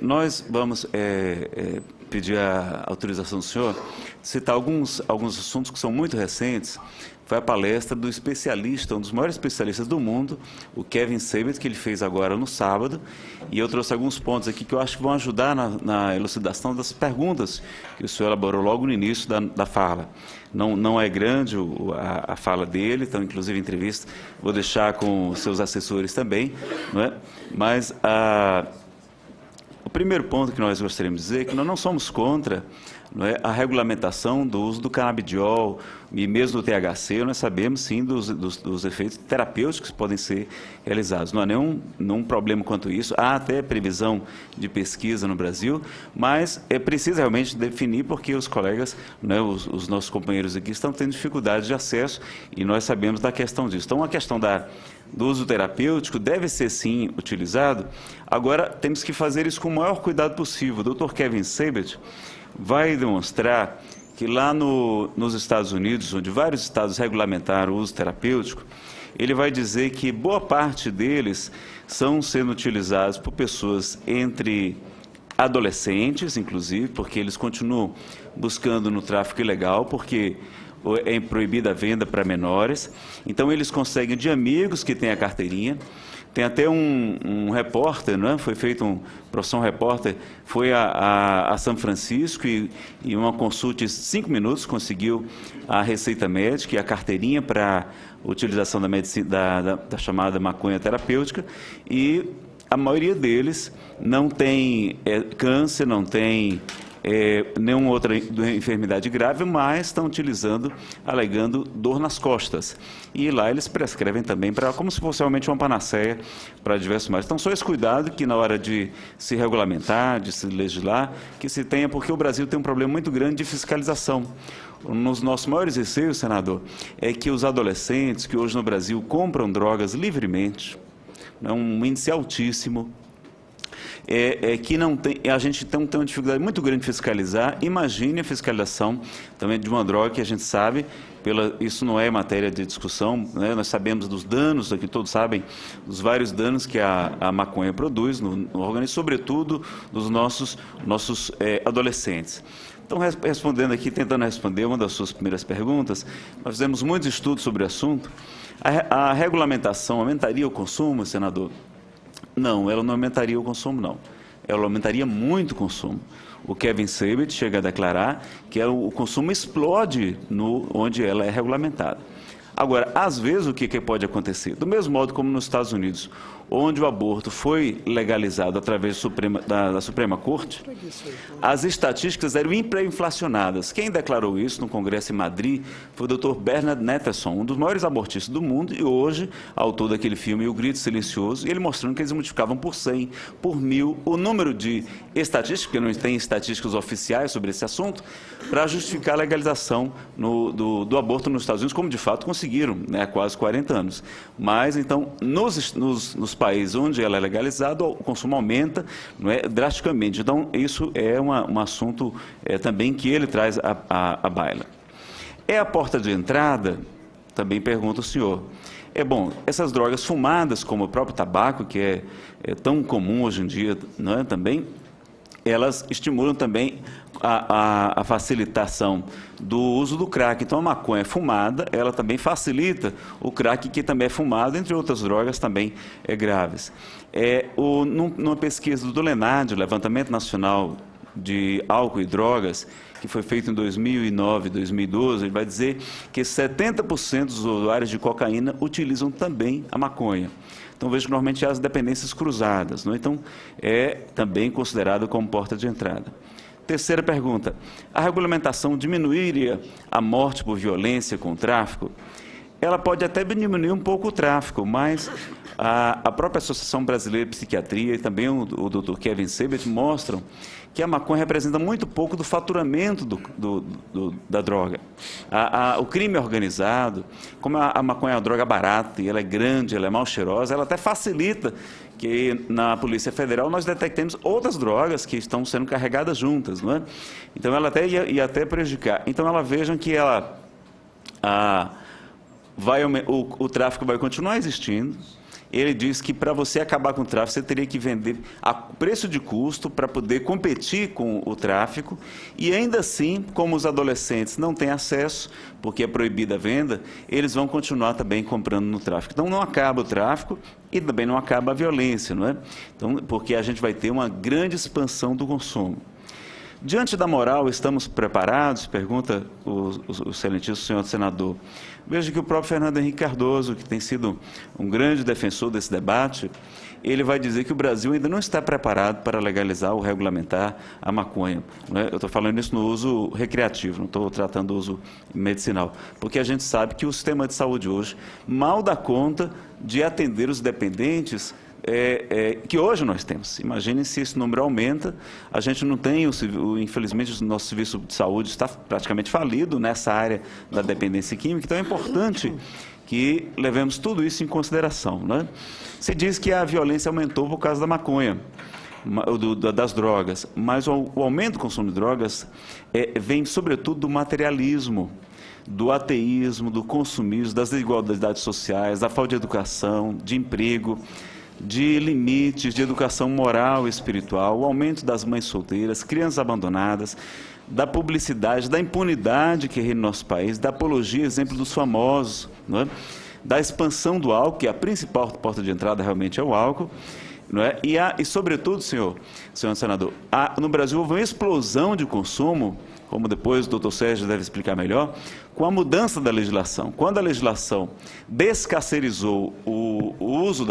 Nós vamos pedir a autorização do senhor citar alguns assuntos que são muito recentes. Foi a palestra do especialista, um dos maiores especialistas do mundo, o Kevin Sabet, que ele fez agora no sábado, e eu trouxe alguns pontos aqui que eu acho que vão ajudar na elucidação das perguntas que o senhor elaborou logo no início da fala. Não é grande a fala dele, então, inclusive, entrevista, vou deixar com os seus assessores também, não é? Mas o primeiro ponto que nós gostaríamos de dizer é que nós não somos contra, não é, a regulamentação do uso do canabidiol e mesmo do THC. Nós sabemos, sim, dos efeitos terapêuticos que podem ser realizados. Não há nenhum problema quanto a isso. Há até previsão de pesquisa no Brasil, mas é preciso realmente definir, porque os colegas, né, os nossos companheiros aqui estão tendo dificuldade de acesso e nós sabemos da questão disso. Então, a questão do uso terapêutico deve ser, sim, utilizado. Agora, temos que fazer isso com o maior cuidado possível. O Dr. Kevin Sabet vai demonstrar que lá nos Estados Unidos, onde vários estados regulamentaram o uso terapêutico, ele vai dizer que boa parte deles são sendo utilizados por pessoas entre adolescentes, inclusive, porque eles continuam buscando no tráfico ilegal, porque é proibida a venda para menores. Então, eles conseguem de amigos que têm a carteirinha. Tem até um repórter, né? Foi feito profissão repórter, foi a São Francisco e uma consulta de 5 minutos conseguiu a receita médica e a carteirinha para utilização da medicina, da chamada maconha terapêutica, e a maioria deles não tem câncer, não tem nenhuma outra enfermidade grave, mas estão utilizando, alegando dor nas costas. E lá eles prescrevem também, como se fosse realmente uma panaceia para diversos males. Então, só esse cuidado que na hora de se regulamentar, de se legislar, que se tenha, porque o Brasil tem um problema muito grande de fiscalização. Um dos nossos maiores receios, senador, é que os adolescentes que hoje no Brasil compram drogas livremente, um índice altíssimo, que não tem, a gente tem uma dificuldade muito grande de fiscalizar. Imagine a fiscalização também de uma droga que a gente sabe, isso não é matéria de discussão, né? Nós sabemos dos danos, aqui todos sabem, dos vários danos que a maconha produz no organismo, sobretudo dos nossos adolescentes. Então, respondendo aqui, tentando responder uma das suas primeiras perguntas, nós fizemos muitos estudos sobre o assunto. A regulamentação aumentaria o consumo, senador? Não, ela não aumentaria o consumo, não. Ela aumentaria muito o consumo. O Kevin Sabet chega a declarar que o consumo explode onde ela é regulamentada. Agora, às vezes, o que pode acontecer? Do mesmo modo como nos Estados Unidos, onde o aborto foi legalizado através da Suprema Corte, as estatísticas eram hiperinflacionadas. Quem declarou isso no Congresso em Madrid foi o Dr. Bernard Netterson, um dos maiores abortistas do mundo, e hoje, autor daquele filme O Grito Silencioso, e ele mostrando que eles multiplicavam por 100, por 1000, o número de estatísticas, porque não tem estatísticas oficiais sobre esse assunto, para justificar a legalização do aborto nos Estados Unidos, como de fato conseguiram, né, há quase 40 anos. Mas, então, nos países onde ela é legalizada, o consumo aumenta, não é, drasticamente. Então, isso é um assunto também que ele traz à baila. É a porta de entrada? Também pergunta o senhor. Bom, essas drogas fumadas, como o próprio tabaco, que é tão comum hoje em dia, não é, também, elas estimulam também a facilitação do uso do crack. Então, a maconha fumada, ela também facilita o crack, que também é fumado, entre outras drogas também graves. Numa pesquisa do LENAD, o Levantamento Nacional de Álcool e Drogas, que foi feito em 2009, 2012, ele vai dizer que 70% dos usuários de cocaína utilizam também a maconha. Então, vejo que normalmente há as dependências cruzadas, não é? Então, é também considerado como porta de entrada. Terceira pergunta, a regulamentação diminuiria a morte por violência com o tráfico? Ela pode até diminuir um pouco o tráfico, mas a própria Associação Brasileira de Psiquiatria e também o Dr. Kevin Sabet mostram que a maconha representa muito pouco do faturamento da droga. O crime organizado, como a maconha é uma droga barata e ela é grande, ela é mal cheirosa, ela até facilita que na Polícia Federal nós detectemos outras drogas que estão sendo carregadas juntas, não é? Então, ela até ia até prejudicar. Então, vejam que o tráfico vai continuar existindo, ele diz que para você acabar com o tráfico, você teria que vender a preço de custo para poder competir com o tráfico, e ainda assim, como os adolescentes não têm acesso, porque é proibida a venda, eles vão continuar também comprando no tráfico. Então não acaba o tráfico e também não acaba a violência, não é? Então, porque a gente vai ter uma grande expansão do consumo. Diante da moral, estamos preparados? Pergunta o excelentíssimo senhor senador. Veja que o próprio Fernando Henrique Cardoso, que tem sido um grande defensor desse debate, ele vai dizer que o Brasil ainda não está preparado para legalizar ou regulamentar a maconha. Não é? Eu estou falando isso no uso recreativo, não estou tratando do uso medicinal, porque a gente sabe que o sistema de saúde hoje mal dá conta de atender os dependentes que hoje nós temos. Imaginem se esse número aumenta, a gente não tem, infelizmente, o nosso serviço de saúde está praticamente falido nessa área da dependência química, então é importante que levemos tudo isso em consideração. Né? Se diz que a violência aumentou por causa da maconha, das drogas, mas o aumento do consumo de drogas vem, sobretudo, do materialismo, do ateísmo, do consumismo, das desigualdades sociais, da falta de educação, de emprego, de limites, de educação moral e espiritual, o aumento das mães solteiras, crianças abandonadas, da publicidade, da impunidade que reina no nosso país, da apologia, exemplo dos famosos, não é? Da expansão do álcool, que a principal porta de entrada realmente é o álcool, não é? E sobretudo, senhor senador, no Brasil houve uma explosão de consumo, como depois o doutor Sérgio deve explicar melhor, com a mudança da legislação. Quando a legislação descarcerizou o uso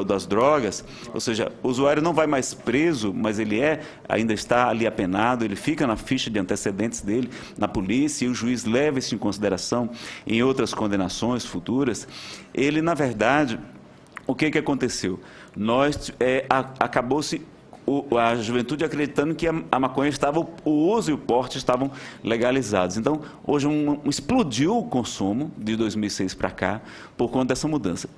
das drogas, ou seja, o usuário não vai mais preso, mas ele ainda está ali apenado, ele fica na ficha de antecedentes dele, na polícia, e o juiz leva isso em consideração em outras condenações futuras. Ele, na verdade, o que aconteceu? Acabou-se a juventude acreditando que a maconha o uso e o porte estavam legalizados. Então, hoje explodiu o consumo de 2006 para cá por conta dessa mudança.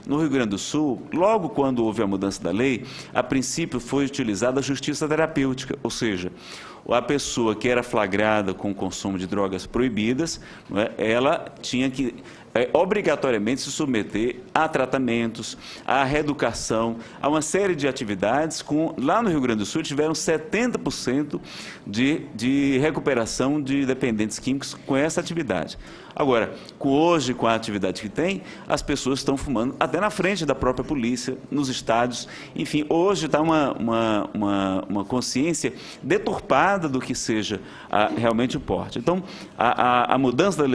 No Rio Grande do Sul, logo quando houve a mudança da lei, a princípio foi utilizada a justiça terapêutica, ou seja, a pessoa que era flagrada com o consumo de drogas proibidas, não é, ela tinha que obrigatoriamente se submeter a tratamentos, à reeducação, a uma série de atividades. Lá no Rio Grande do Sul tiveram 70% de recuperação de dependentes químicos com essa atividade. Agora, hoje, com a atividade que tem, as pessoas estão fumando até na frente da própria polícia, nos estádios. Enfim, hoje está uma consciência deturpada do que seja realmente o porte. Então, a mudança,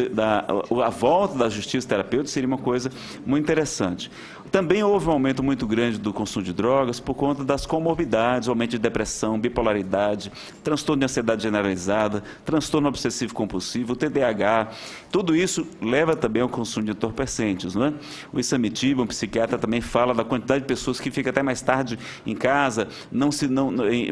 a volta da justiça terapêutica seria uma coisa muito interessante. Também houve um aumento muito grande do consumo de drogas por conta das comorbidades, aumento de depressão, bipolaridade, transtorno de ansiedade generalizada, transtorno obsessivo-compulsivo, TDAH. Tudo isso leva também ao consumo de entorpecentes, não é? O Isamitiba, um psiquiatra, também fala da quantidade de pessoas que ficam até mais tarde em casa,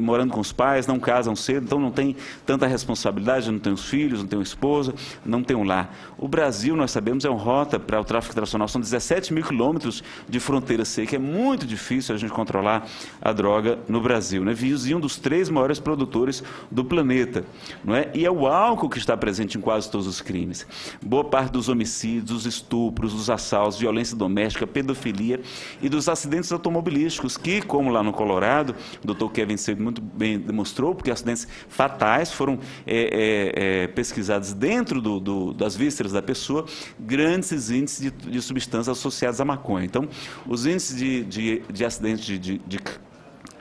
morando com os pais, não casam cedo, então não tem tanta responsabilidade, não tem os filhos, não tem uma esposa, não tem um lar. O Brasil, nós sabemos, é uma rota para o tráfico internacional, são 17 mil quilômetros de fronteira seca, é muito difícil a gente controlar a droga no Brasil, né? Vizinho dos 3 maiores produtores do planeta, não é? E é o álcool que está presente em quase todos os crimes. Boa parte dos homicídios, dos estupros, dos assaltos, violência doméstica, pedofilia e dos acidentes automobilísticos, que, como lá no Colorado, o doutor Kevin Seib muito bem demonstrou, porque acidentes fatais foram pesquisados dentro das vísceras da pessoa, grandes índices de substâncias associadas à maconha. Então, os índices de acidentes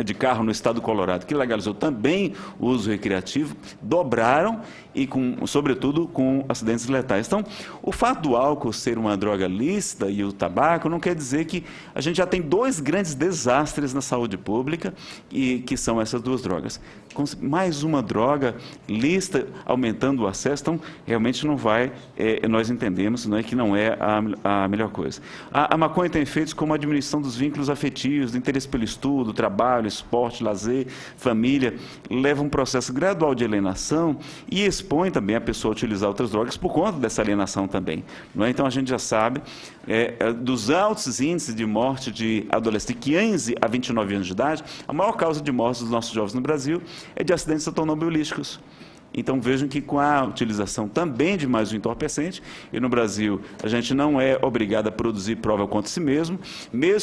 de carro no estado do Colorado, que legalizou também o uso recreativo, dobraram e, sobretudo, com acidentes letais. Então, o fato do álcool ser uma droga lícita e o tabaco não quer dizer que a gente já tem 2 grandes desastres na saúde pública, que são essas 2 drogas. Mais uma droga lícita, aumentando o acesso, então, realmente não vai, nós entendemos, não é, que não é a melhor coisa. A maconha tem efeitos como a diminuição dos vínculos afetivos, do interesse pelo estudo, trabalho, esporte, lazer, família, leva um processo gradual de alienação e expõe também a pessoa a utilizar outras drogas por conta dessa alienação também. Não é? Então, a gente já sabe dos altos índices de morte de adolescentes de 15 a 29 anos de idade, a maior causa de morte dos nossos jovens no Brasil é de acidentes automobilísticos. Então, vejam que com a utilização também de mais um entorpecente, e no Brasil a gente não é obrigado a produzir prova contra si mesmo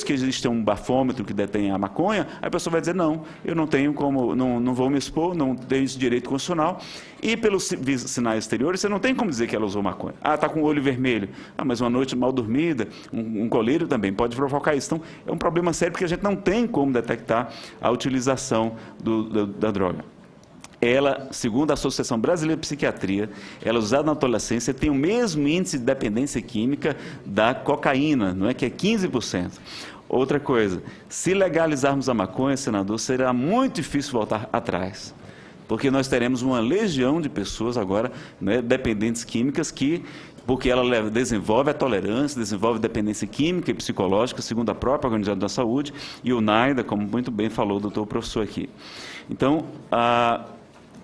que exista um bafômetro que detenha a maconha, a pessoa vai dizer, não, eu não tenho como, não vou me expor, não tenho esse direito constitucional, e pelos sinais exteriores, você não tem como dizer que ela usou maconha. Ah, está com o olho vermelho. Ah, mas uma noite mal dormida, um colírio também pode provocar isso. Então, é um problema sério, porque a gente não tem como detectar a utilização da droga. Ela, segundo a Associação Brasileira de Psiquiatria, ela usada na adolescência tem o mesmo índice de dependência química da cocaína, não é, que é 15%. Outra coisa, se legalizarmos a maconha, senador, será muito difícil voltar atrás, porque nós teremos uma legião de pessoas agora, né, dependentes químicas porque ela desenvolve a tolerância, desenvolve dependência química e psicológica, segundo a própria Organização da Saúde, e o NAIDA, como muito bem falou o doutor professor aqui. Então,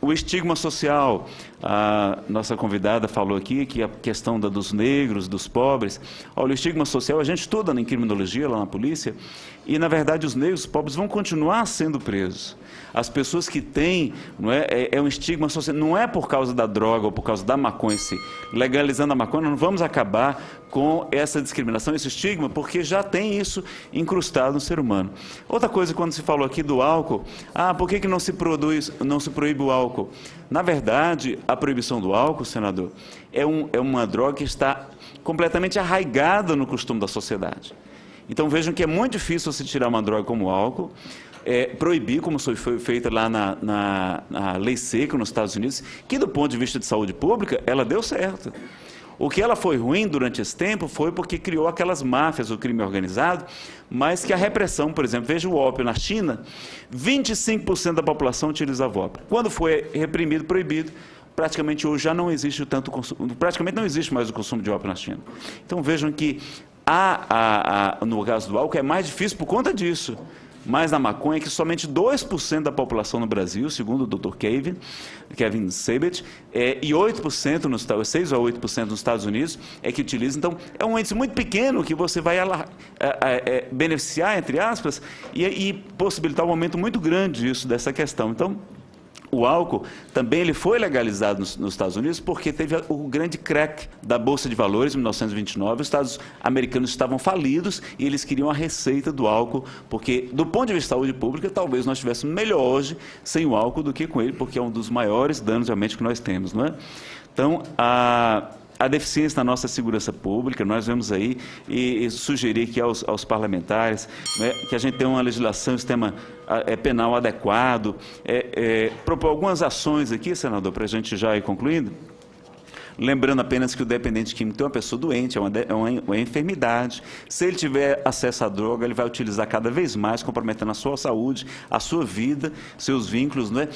o estigma social, a nossa convidada falou aqui que a questão dos negros, dos pobres. Olha, o estigma social, a gente estuda em criminologia lá na polícia, e na verdade os negros, os pobres vão continuar sendo presos. As pessoas que têm, não é um estigma social, não é por causa da droga ou por causa da maconha em si. Legalizando a maconha, não vamos acabar com essa discriminação, esse estigma, porque já tem isso incrustado no ser humano. Outra coisa, quando se falou aqui do álcool, por que não se proíbe o álcool? Na verdade, a proibição do álcool, senador, é uma droga que está completamente arraigada no costume da sociedade. Então, vejam que é muito difícil você tirar uma droga como o álcool, proibir, como foi feita lá na lei seca nos Estados Unidos, que do ponto de vista de saúde pública, ela deu certo. O que ela foi ruim durante esse tempo foi porque criou aquelas máfias, o crime organizado, mas que a repressão, por exemplo, veja o ópio na China, 25% da população utilizava ópio. Quando foi reprimido, proibido, praticamente hoje já não existe tanto consumo, praticamente não existe mais o consumo de ópio na China. Então vejam que no caso do álcool é mais difícil por conta disso. Mas na maconha, que somente 2% da população no Brasil, segundo o Dr. Kevin Sabet, e 8%, 6 a 8% nos Estados Unidos é que utiliza. Então, é um índice muito pequeno que você vai beneficiar, entre aspas, e possibilitar um aumento muito grande dessa questão. Então, o álcool também ele foi legalizado nos Estados Unidos porque teve o grande crack da Bolsa de Valores em 1929. Os Estados americanos estavam falidos e eles queriam a receita do álcool, porque, do ponto de vista de saúde pública, talvez nós estivéssemos melhor hoje sem o álcool do que com ele, porque é um dos maiores danos realmente que nós temos, não é? Então, a deficiência na nossa segurança pública, nós vemos aí, e sugerir aqui aos parlamentares, né, que a gente tenha uma legislação, um sistema penal adequado, propor algumas ações aqui, senador, para a gente já ir concluindo. Lembrando apenas que o dependente químico tem uma pessoa doente, é uma enfermidade. Se ele tiver acesso à droga, ele vai utilizar cada vez mais, comprometendo a sua saúde, a sua vida, seus vínculos, não é?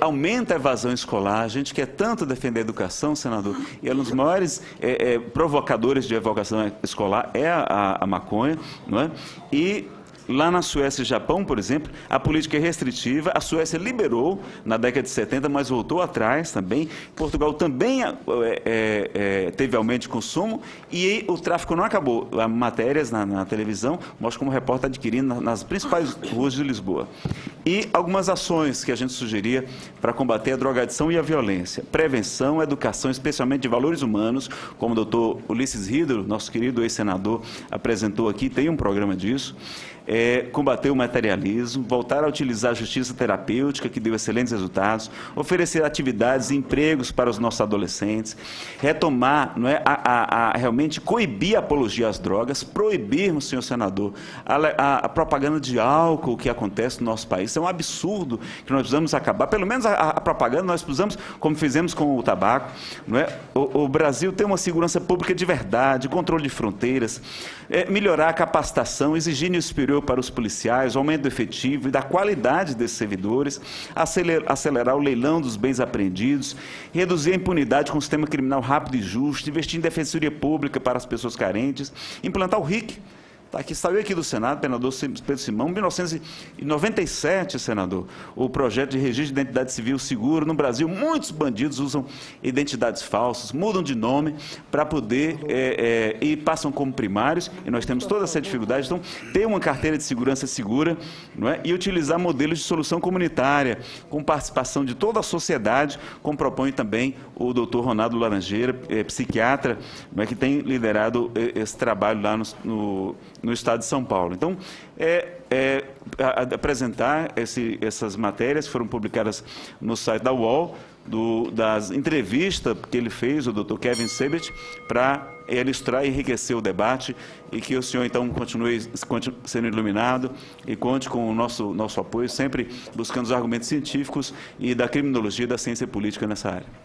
Aumenta a evasão escolar. A gente quer tanto defender a educação, senador, e um dos maiores provocadores de evasão escolar é a maconha, não é? E lá na Suécia e Japão, por exemplo, a política é restritiva. A Suécia liberou na década de 70, mas voltou atrás também. Portugal também teve aumento de consumo e o tráfico não acabou. Há matérias na televisão mostram como o repórter está adquirindo nas principais ruas de Lisboa. E algumas ações que a gente sugeria para combater a drogadição e a violência. Prevenção, educação, especialmente de valores humanos, como o doutor Ulisses Riedel, nosso querido ex-senador, apresentou aqui, tem um programa disso. Combater o materialismo, voltar a utilizar a justiça terapêutica, que deu excelentes resultados, oferecer atividades e empregos para os nossos adolescentes, retomar, não é, realmente coibir a apologia às drogas, proibirmos, senhor senador, a propaganda de álcool que acontece no nosso país. Isso é um absurdo que nós precisamos acabar. Pelo menos a propaganda nós precisamos, como fizemos com o tabaco, não é? O Brasil tem uma segurança pública de verdade, controle de fronteiras, melhorar a capacitação, exigir nível superior para os policiais, aumento do efetivo e da qualidade desses servidores, acelerar o leilão dos bens apreendidos, reduzir a impunidade com um sistema criminal rápido e justo, investir em defensoria pública para as pessoas carentes, implantar o RIC, Tá aqui, saiu aqui do Senado, senador Pedro Simão, 1997, senador, o projeto de registro de identidade civil seguro. No Brasil, muitos bandidos usam identidades falsas, mudam de nome para poder e passam como primários, e nós temos toda essa dificuldade. Então, ter uma carteira de segurança segura, não é? E utilizar modelos de solução comunitária, com participação de toda a sociedade, como propõe também o doutor Ronaldo Laranjeira, psiquiatra, não é, que tem liderado esse trabalho lá no estado de São Paulo. Então, apresentar essas matérias que foram publicadas no site da UOL, das entrevistas que ele fez, o doutor Kevin Sebet, para ilustrar e enriquecer o debate, e que o senhor, então, continue sendo iluminado e conte com o nosso apoio, sempre buscando os argumentos científicos e da criminologia e da ciência política nessa área.